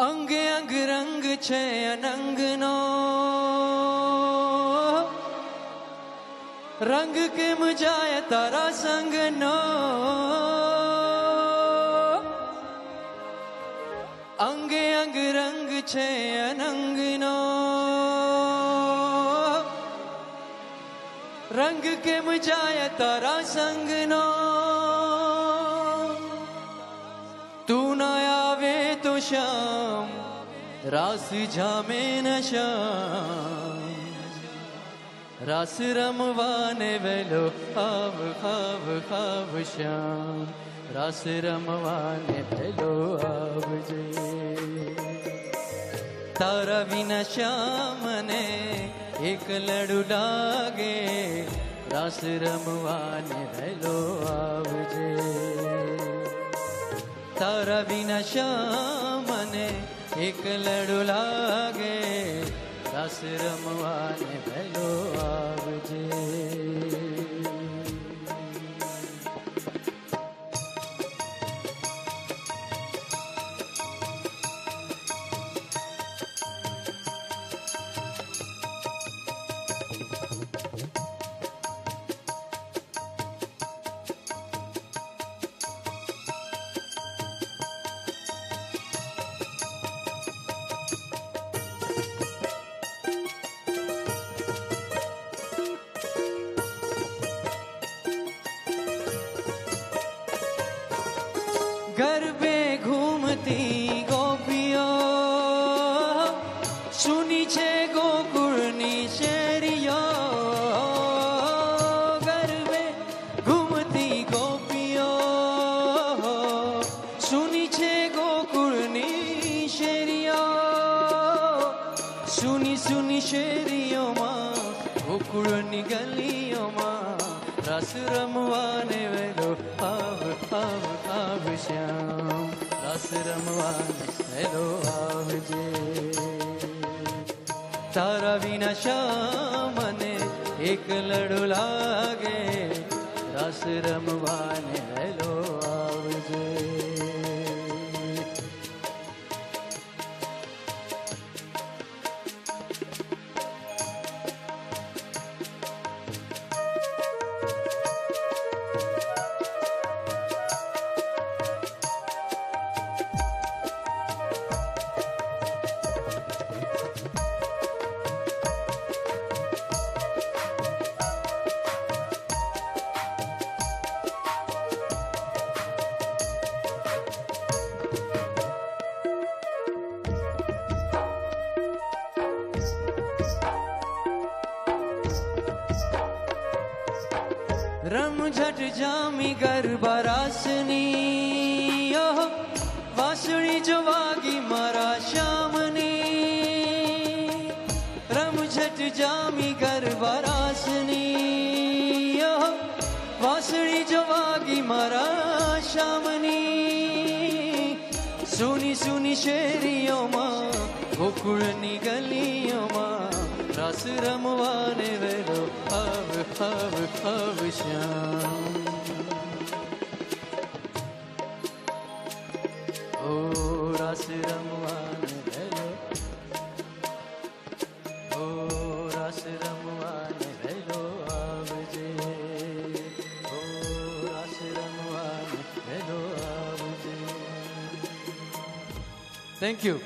અંગે અંગ રંગ છે અનંગનો, રંગ કેમ જાય તારા સંગનો. અંગે અંગ રંગ છે અનંગનો, રંગ કેમ જાય તારા સંગનો. તું ના આવે તો શ્યામ રાસ જામે ન શ્યામ, રાસ રમવાને વેલો આવ આવ આવ શ્યામ, રાસ રમવાને વેલો આવજે. તારા વિના શ્યામને એકલડું લાગે, રાસ રમવાને વેલો આવજે. તારા વિના શ્યામને એકલડું લાગે, રાસ રમવાને વેલો આવજે. गरबे घूमती गोपियों, सुनी छे गोकुळनी शेरियो. गरबे घूमती गोपियों, सुनी छे गोकुळनी शेरियो. सुनी सुनी शेरियोમાં गोकुळની ગલીઓમાં રાસ રમવાને વેલો આવ આવ આવ શ્યામ, રાસ રમવાને વેલો આવજે. તારા વિના શ્યામને એકલડું લાગે, રાસ રમવાને વેલો આવજે. રમઝટ જામી ગરબા રાસની, ઓહો વાંસળી જો વાગી મારા શ્યામની. રમઝટ જામી ગરબા રાસની, ઓહો વાંસળી જો વાગી મારા શ્યામની. સુની સુની શેરીઓમાં ગોકુળની ગલીઓમાં રાસ રમવાને વેલો આવ આવ આવ શ્યામ. ઓ રાસ રમવાને વેલો, ઓ રાસ રમવાને વેલો આવજે. ઓ રાસ રમવાને વેલો આવજે. Thank you.